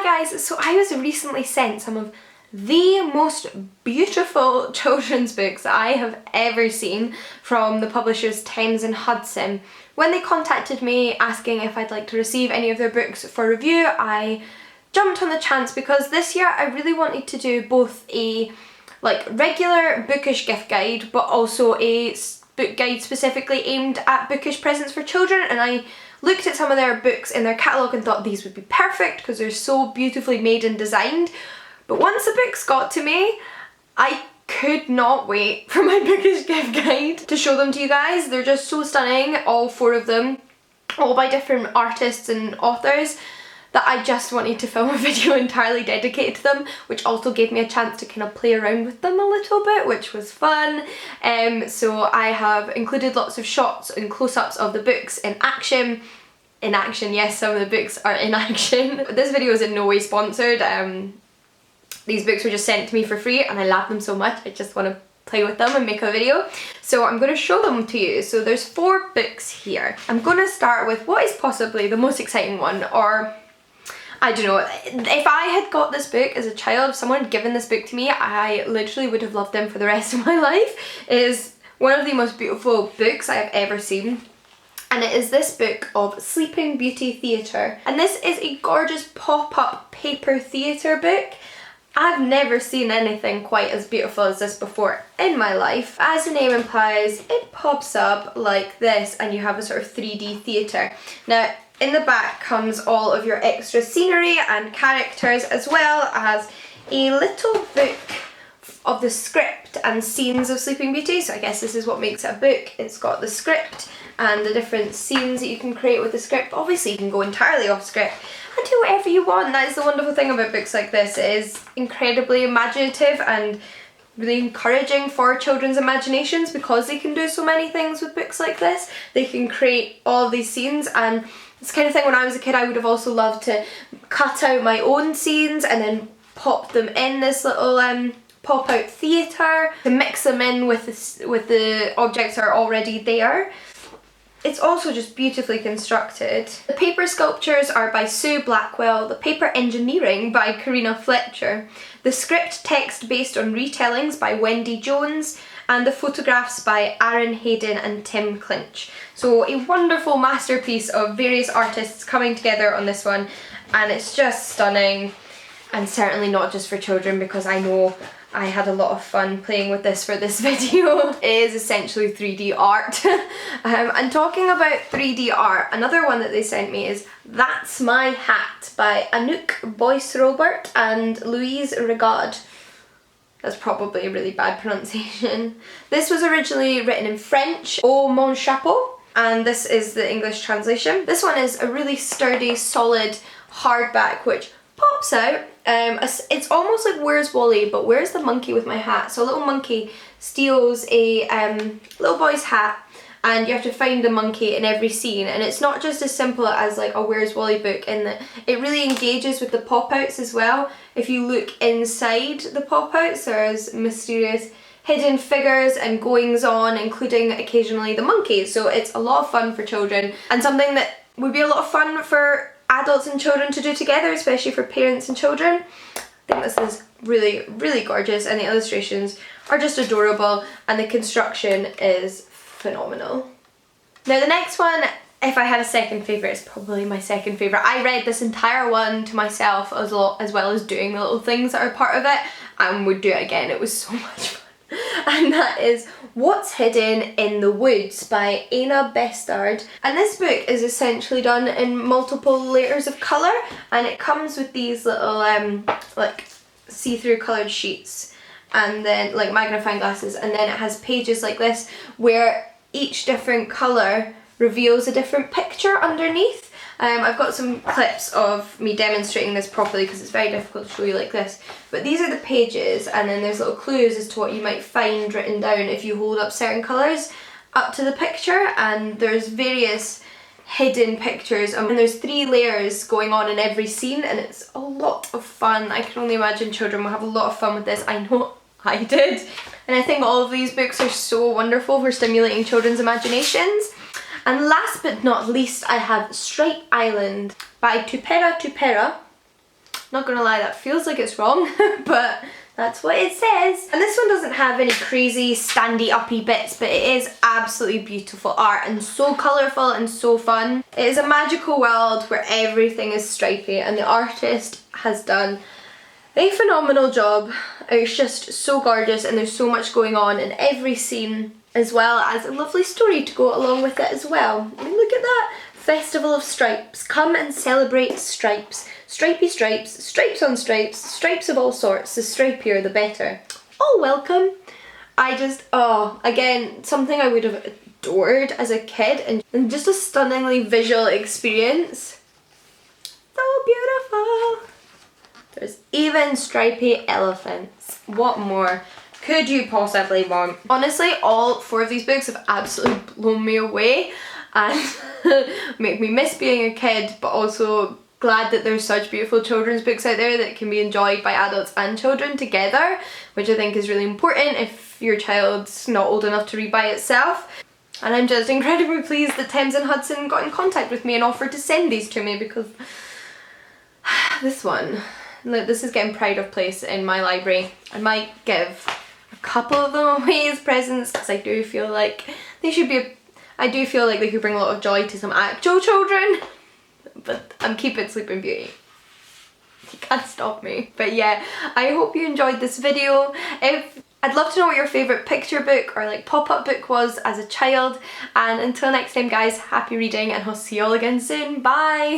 Hi guys, so I was recently sent some of the most beautiful children's books that I have ever seen from the publishers Thames and Hudson. When they contacted me asking if I'd like to receive any of their books for review, I jumped on the chance because this year I really wanted to do both a regular bookish gift guide but also a book guide specifically aimed at bookish presents for children, and I looked at some of their books in their catalogue and thought these would be perfect because they're so beautifully made and designed. But once the books got to me, I could not wait for my bookish gift guide to show them to you guys. They're just so stunning, all four of them, all by different artists and authors, that I just wanted to film a video entirely dedicated to them, which also gave me a chance to kind of play around with them a little bit, which was fun. So I have included lots of shots and close-ups of the books in action. In action, yes, some of the books are in action. This video is in no way sponsored. These books were just sent to me for free and I love them so much, I just want to play with them and make a video. So I'm going to show them to you. So there's 4 books here. I'm going to start with what is possibly the most exciting one, or I don't know, if I had got this book as a child, if someone had given this book to me, I literally would have loved them for the rest of my life. It is one of the most beautiful books I have ever seen. And it is this book of Sleeping Beauty Theatre. And this is a gorgeous pop-up paper theatre book. I've never seen anything quite as beautiful as this before in my life. As the name implies, it pops up like this and you have a sort of 3D theatre. Now, in the back comes all of your extra scenery and characters, as well as a little book of the script and scenes of Sleeping Beauty. So I guess this is what makes it a book. It's got the script and the different scenes that you can create with the script. Obviously you can go entirely off script and do whatever you want. That is the wonderful thing about books like this. It is incredibly imaginative and really encouraging for children's imaginations because they can do so many things with books like this. They can create all of these scenes, and this kind of thing when I was a kid I would have also loved to cut out my own scenes and then pop them in this little pop-out theatre to mix them in with the objects that are already there. It's also just beautifully constructed. The paper sculptures are by Sue Blackwell, the paper engineering by Karina Fletcher, the script text based on retellings by Wendy Jones, and the photographs by Aaron Hayden and Tim Clinch. So a wonderful masterpiece of various artists coming together on this one, and it's just stunning, and certainly not just for children because I know I had a lot of fun playing with this for this video. It is essentially 3D art. And talking about 3D art, another one that they sent me is That's My Hat by Anouk Boyce-Robert and Louise Regard. That's probably a really bad pronunciation. This was originally written in French, Au Mon Chapeau, and this is the English translation. This one is a really sturdy, solid hardback which pops out. It's almost like Where's Wally, but where's the monkey with my hat? So a little monkey steals a little boy's hat, and you have to find the monkey in every scene, and it's not just as simple as like a Where's Wally book in that it really engages with the pop-outs as well. If you look inside the pop-outs, there's mysterious hidden figures and goings on, including occasionally the monkey. So it's a lot of fun for children and something that would be a lot of fun for adults and children to do together, especially for parents and children. I think this is really, really gorgeous, and the illustrations are just adorable and the construction is phenomenal. Now the next one, if I had a second favourite, is probably my second favourite. I read this entire one to myself as well as doing the little things that are part of it, and would do it again. It was so much fun. And that is What's Hidden in the Woods by Anna Bestard. And this book is essentially done in multiple layers of colour, and it comes with these little like see-through coloured sheets and then like magnifying glasses, and then it has pages like this where each different colour reveals a different picture underneath. I've got some clips of me demonstrating this properly because it's very difficult to show you like this, but these are the pages, and then there's little clues as to what you might find written down if you hold up certain colours up to the picture, and there's various hidden pictures, and there's 3 layers going on in every scene, and it's a lot of fun. I can only imagine children will have a lot of fun with this. I know I did, and I think all of these books are so wonderful for stimulating children's imaginations. And last but not least, I have Strait Island by Tupera Tupera, Not gonna lie, that feels like it's wrong, but that's what it says. And this one doesn't have any crazy standy uppy bits, but it is absolutely beautiful art and so colourful and so fun. It is a magical world where everything is stripy, and the artist has done a phenomenal job. It's just so gorgeous, and there's so much going on in every scene, as well as a lovely story to go along with it as well. I mean, look at that! Festival of Stripes. Come and celebrate stripes. Stripy stripes, stripes on stripes, stripes of all sorts. The stripier the better. Oh, welcome. Again, something I would have adored as a kid, and just a stunningly visual experience. So beautiful. There's even stripy elephants. What more could you possibly want? Honestly, all 4 of these books have absolutely blown me away and make me miss being a kid, but also glad that there's such beautiful children's books out there that can be enjoyed by adults and children together, which I think is really important if your child's not old enough to read by itself. And I'm just incredibly pleased that Thames and Hudson got in contact with me and offered to send these to me, because this one, look, this is getting pride of place in my library. I might give a couple of them away as presents, because I do feel like they should be I do feel like they could bring a lot of joy to some actual children, but I'm keeping Sleeping Beauty. You can't stop me. But yeah, I hope you enjoyed this video. I'd love to know what your favourite picture book or like pop-up book was as a child, and until next time guys, happy reading, and I'll see you all again soon. Bye!